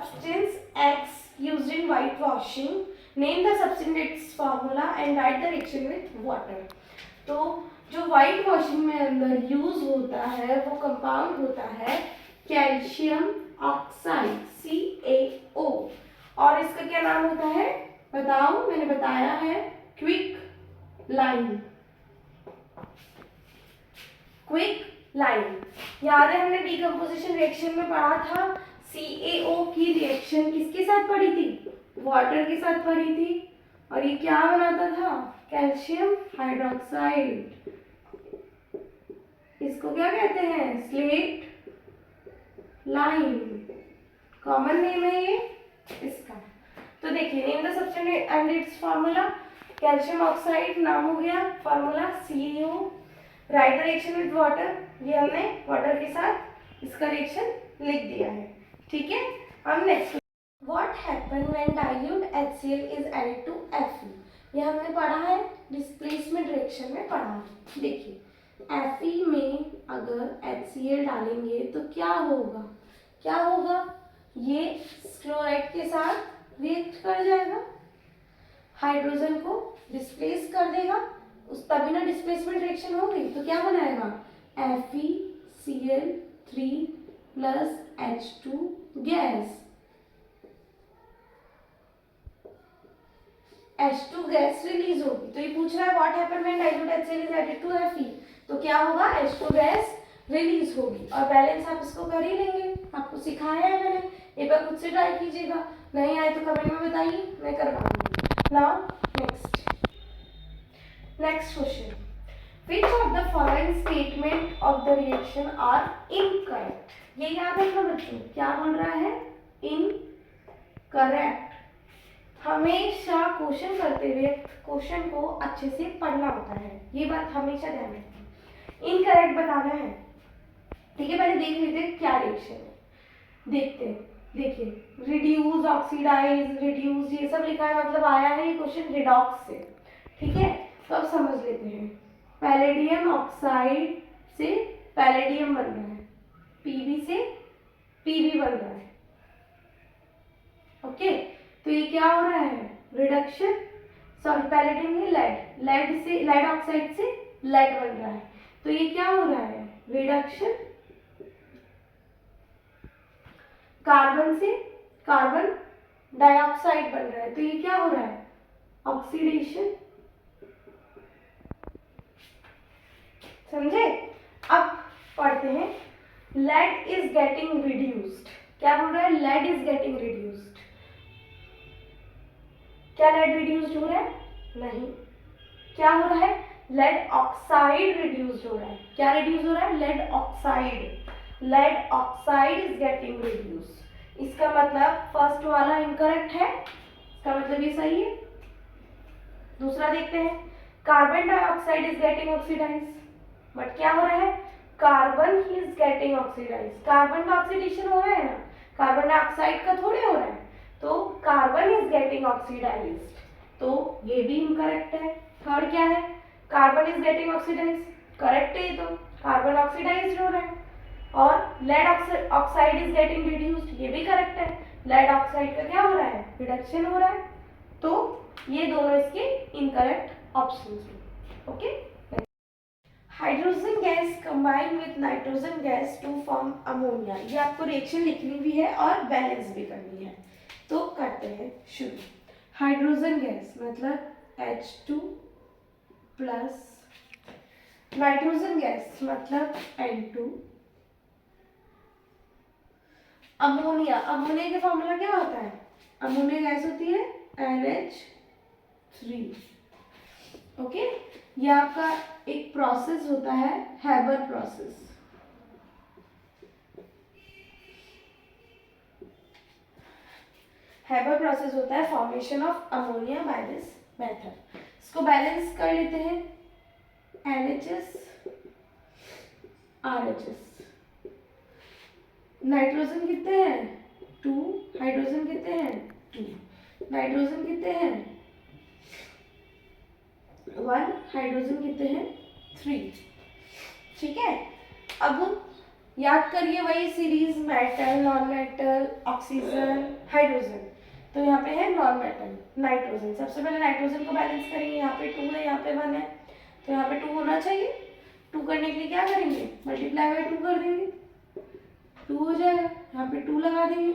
substance X used in whitewashing. Name the substance its formula and write the reaction with water. तो जो white washing में अंदर use होता है वो कंपाउंड होता है कैल्शियम ऑक्साइड CaO, और इसका क्या नाम होता है बताओ, मैंने बताया है क्विक लाइन। क्विक लाइन याद है, हमने डीकंपोजिशन रिएक्शन में पढ़ा था CaO की रिएक्शन किसके साथ पढ़ी थी, वाटर के साथ पढ़ी थी, और ये क्या बनाता था कैल्शियम हाइड्रोक्साइड। इसको क्या कहते हैं स्लेट लाइन, कॉमन नेम है ये इसका। तो देखिए name the substance and it's formula, calcium oxide नाम हो गया, formula CaO, right the reaction with water, ये हमने वाटर के साथ इसका रिएक्शन लिख दिया है, ठीक है। हम next, what happen when dilute HCl is added to Fe, ये हमने पढ़ा है डिस्प्लेसमेंट रिएक्शन में पढ़ा है। देखिए Fe में अगर HCl डालेंगे तो क्या होगा, क्या होगा, ये क्लोराइड के साथ रिएक्ट कर जाएगा, हाइड्रोजन को डिस्प्लेस कर देगा, उस तभी ना डिस्प्लेसमेंट रिएक्शन होगी। तो क्या बनाएगा FeCl3 plus H2 gas, H2 gas release होगी। तो ये पूछ रहा है what happen when dilute HCl is added to Fe, तो क्या होगा H2 गैस रिलीज होगी, और बैलेंस आप इसको कर ही लेंगे, आपको सिखाया है मैंने, एक बार खुद से ट्राई कीजिएगा, नहीं आए तो कमेंट में बताइए, मैं करवाऊंगी। Now next question, which of the following statement of the reaction are incorrect, ये याद रखना बच्चों, क्या बोल रहा है इनकरेक्ट। हमेशा क्वेश्चन करते हुए क्वेश्चन को अच्छे से पढ़ना होता है, ये बात हमेशा ध्यान रखना। इनकरेक्ट बताना है, ठीक है। पहले देख लेते हैं क्या रिएक्शन है, देखते हैं। देखिए रिड्यूस, ऑक्सीडाइज, रिड्यूस, ये सब लिखा है, मतलब आया है ये क्वेश्चन रिडॉक्स से, ठीक है। तो अब समझ लेते हैं, पैलेडियम ऑक्साइड से पैलेडियम बन रहा है, Pb से Pb बन रहा है, ओके। तो ये क्या हो रहा है रिडक्शन, सॉरी पैलेडियम में लेड, लेड से लेड ऑक्साइड से लेड बन रहा है, तो ये क्या हो रहा है रिडक्शन, कार्बन से कार्बन डाइऑक्साइड बन रहा है, तो ये क्या हो रहा है ऑक्सीडेशन, समझे। अब पढ़ते हैं, लेड इज गेटिंग रिड्यूस्ड, क्या बोल रहा है लेड इज गेटिंग रिड्यूस्ड, क्या लेड रिड्यूस्ड हो रहा है नहीं, क्या हो रहा है लेड ऑक्साइड रिड्यूस्ड हो रहा है, क्या रिड्यूस हो रहा है lead oxide, lead oxide is getting reduced. इसका मतलब फर्स्ट वाला इनकरेक्ट है, इसका मतलब ये सही है। दूसरा देखते हैं, carbon dioxide is getting oxidised, but क्या हो रहा है carbon is getting oxidised, carbon का ऑक्सीडेशन हो रहा है ना, कार्बन डाइऑक्साइड का थोड़े हो रहा है, तो कार्बन इज गेटिंग ऑक्सीडाइज्ड, तो ये भी इनकरेक्ट है। थर्ड क्या है carbon is getting oxidised, correct है, तो कार्बन ऑक्सीडाइज्ड हो रहा है, और lead oxide is getting reduced, ये भी करेक्ट है, लेड ऑक्साइड का क्या हो रहा है रिडक्शन हो रहा है, तो ये दोनों इसके इनकरेक्ट ऑप्शंस हैं, okay. Hydrogen gas combine with nitrogen gas to form ammonia, ये आपको रिएक्शन लिखनी भी है और बैलेंस भी करनी है, तो करते हैं शुरू। हाइड्रोजन गैस मतलब H2 प्लस, नाइट्रोजन गैस मतलब N2, अमोनिया, अमोनिया का फॉर्मूला क्या होता है, अमोनिया गैस होती है NH3, ओके। ये आपका एक प्रोसेस होता है हैबर प्रोसेस, हैबर प्रोसेस होता है formation of ammonia by this method. इसको बैलेंस कर लेते हैं, NHS RHS, नाइट्रोजन कितने हैं 2, हाइड्रोजन कितने हैं 2, नाइट्रोजन कितने हैं 1, हाइड्रोजन कितने हैं 3, ठीक है। अब याद करिए वही series, metal, non metal, oxygen, hydrogen. तो यहाँ पे है नॉन मेटल, नाइट्रोजन। सबसे पहले नाइट्रोजन को बैलेंस करेंगे, यहाँ पे 2 है, यहाँ पे 1 है, तो यहाँ पे 2 होना चाहिए। 2 करने के लिए क्या करेंगे, मल्टीप्लाई बाय 2 कर देंगे, 2 हो जाएगा। यहाँ पे 2 लगा देंगे,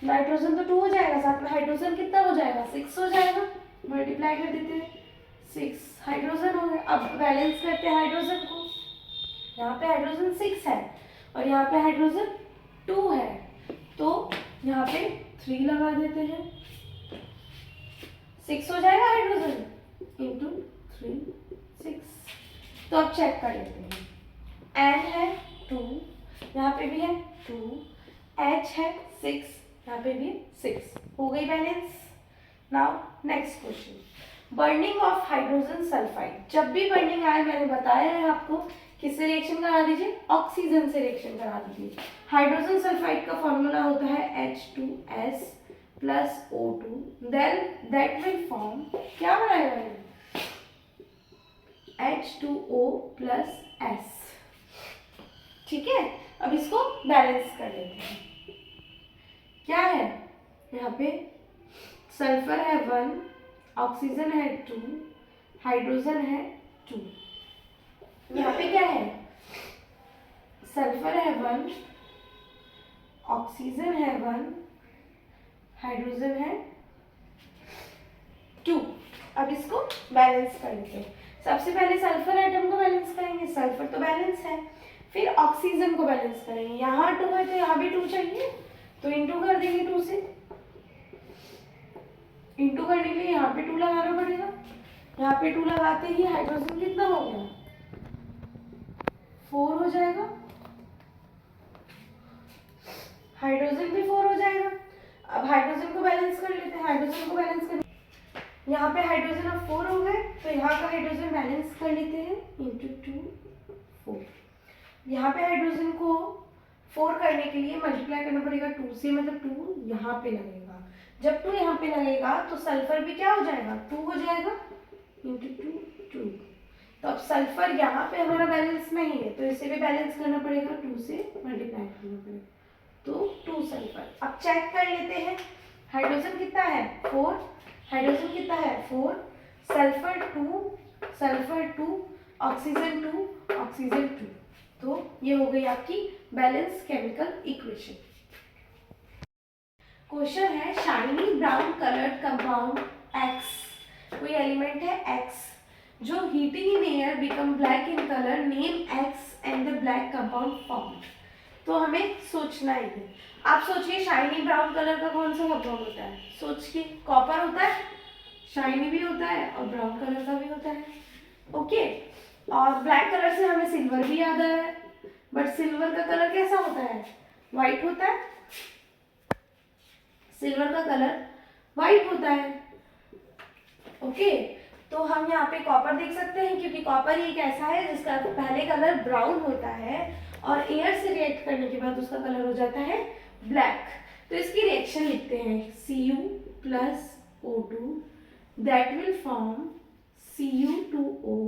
नाइट्रोजन तो 2 हो जाएगा, साथ में हाइड्रोजन कितना हो जाएगा, 6 हो जाएगा, मल्टीप्लाई कर देते हैं, 6 हाइड्रोजन हो गया। अब बैलेंस करते हैं हाइड्रोजन को, यहाँ पे हाइड्रोजन 6 है और यहाँ पे हाइड्रोजन 2 है, तो यहाँ पे 3 लगा देते हैं, 6 हो जाएगा हाइड्रोजन इंटू 3, 6। तो अब चेक कर लेते हैं, N है 2, यहाँ पे भी है 2, H है 6, यहाँ पे भी 6, हो गई balance. Now next question, burning of hydrogen sulphide. जब भी बर्निंग आए, मैंने बताया है आपको, किससे रिएक्शन करा दीजिए, ऑक्सीजन से रिएक्शन करा दीजिए। हाइड्रोजन सल्फाइड का फॉर्मूला होता है H2S plus O2, then that will form, क्या बनाएगा ये, H2O प्लस S। ठीक है, अब इसको बैलेंस कर लेते हैं। क्या है, यहाँ पे सल्फर है 1, ऑक्सीजन है 2, हाइड्रोजन है 2। यहाँ पे क्या है, सल्फर है 1, ऑक्सीजन है 1, हाइड्रोजन है 2। अब इसको बैलेंस कर लेते हैं। सबसे पहले सल्फर एटम को बैलेंस करेंगे, सल्फर तो बैलेंस है, फिर ऑक्सीजन को बैलेंस करेंगे। यहाँ 2 है तो यहाँ भी 2 चाहिए, तो इंटू कर देंगे 2 से। इंटू करने के लिए यहाँ पे 2 लगाना पड़ेगा, यहाँ पे 2 लगाते ही हाइड्रोजन कितना हो गया, 4 हो जाएगा, हाइड्रोजन भी 4 हो जाएगा। अब हाइड्रोजन को बैलेंस कर लेते हैं, हाइड्रोजन को बैलेंस कर, यहाँ पे हाइड्रोजन अब 4 हो गए, तो यहाँ का हाइड्रोजन बैलेंस कर लेते हैं, इंटू 2, 4। यहाँ पे हाइड्रोजन को 4 करने के लिए मल्टीप्लाई करना पड़ेगा 2 से, मतलब 2 यहाँ पे लगेगा। जब 2 यहाँ पे लगेगा तो सल्फर भी क्या हो जाएगा, 2 हो जाएगा, इंटू 2, 2। तो अब सल्फर यहाँ पे हमारा बैलेंस नहीं है, तो इसे भी बैलेंस करना पड़ेगा, 2 से मल्टीप्लाई करना पड़ेगा, तो 2 सल्फर। अब चेक कर लेते हैं, हाइड्रोजन कितना है 4, हाइड्रोजन कितना है 4, सल्फर 2, ऑक्सीजन 2, ऑक्सीजन 2। तो ये हो गई आपकी बैलेंस केमिकल इक्वेशन। क्वेश्चन है, shiny brown coloured compound X, कोई एलिमेंट है X, जो heating in air become black in colour, name X and the black compound formed. तो हमें सोचना ही है। आप सोचिए शाइनी ब्राउन कलर का कौन सा कंपाउंड होता है, सोचिए, कॉपर होता है, शाइनी भी होता है और ब्राउन कलर का भी होता है, ओके। और ब्लैक कलर से हमें सिल्वर भी याद आया है, बट सिल्वर का कलर कैसा होता है, व्हाइट होता है, सिल्वर का कलर व्हाइट होता है, ओके। तो हम यहाँ पे कॉपर देख सकते हैं, क्योंकि कॉपर एक ऐसा है जिसका पहले कलर ब्राउन होता है और एयर से रिएक्ट करने के बाद उसका कलर हो जाता है ब्लैक। तो इसकी रिएक्शन लिखते हैं, Cu plus O2 that will form Cu2O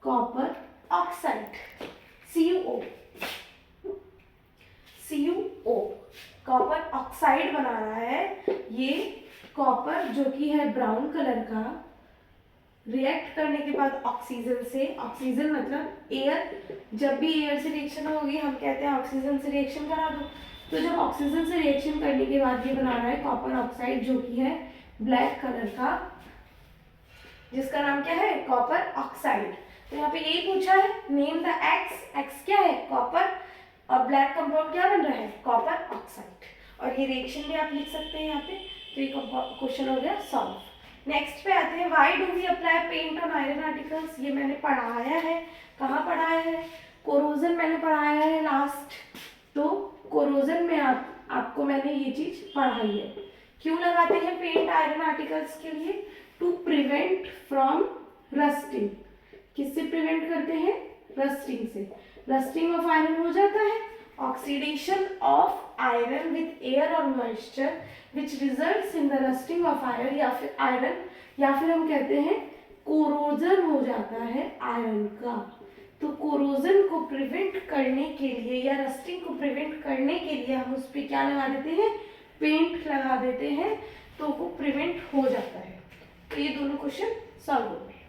copper oxide, CuO copper oxide बना रहा है। ये कॉपर जो कि है ब्राउन कलर का, रिएक्ट करने के बाद ऑक्सीजन से, ऑक्सीजन मतलब एयर, जब भी एयर से रिएक्शन होगी हम कहते हैं ऑक्सीजन से रिएक्शन करा दो। तो जब ऑक्सीजन से रिएक्शन करने के बाद ये बना रहा है कॉपर ऑक्साइड जो कि है ब्लैक कलर का, जिसका नाम क्या है, कॉपर ऑक्साइड। तो यहाँ पे यही पूछा है, नेम द एक्स क्या है, कॉपर, और ब्लैक कंपाउंड क्या बन रहा है, कॉपर ऑक्साइड। और ये रिएक्शन भी आप लिख सकते हैं यहाँ पे। तो ये क्वेश्चन हो गया सॉल्व। नेक्स्ट पे आते हैं, why do we apply paint on iron articles. ये मैंने पढ़ाया है, कहाँ पढ़ाया है, कोरोजन मैंने पढ़ाया है लास्ट। तो कोरोजन में आपको मैंने ये चीज पढ़ाई है। क्यों लगाते हैं पेंट आयरन आर्टिकल्स के लिए, टू प्रिवेंट फ्रॉम रस्टिंग। किससे प्रिवेंट करते हैं, रस्टिंग से। रस्टिंग ऑफ आयरन हो जाता है, oxidation of iron with air और moisture which results in the rusting of iron, या फिर आयरन, या फिर हम कहते हैं कोरोजन हो जाता है आयरन का। तो कोरोजन को प्रिवेंट करने के लिए या रस्टिंग को प्रिवेंट करने के लिए हम उस पर क्या लगा देते हैं, पेंट लगा देते हैं, तो वो प्रिवेंट हो जाता है। तो ये दोनों क्वेश्चन सॉल्व हो गए।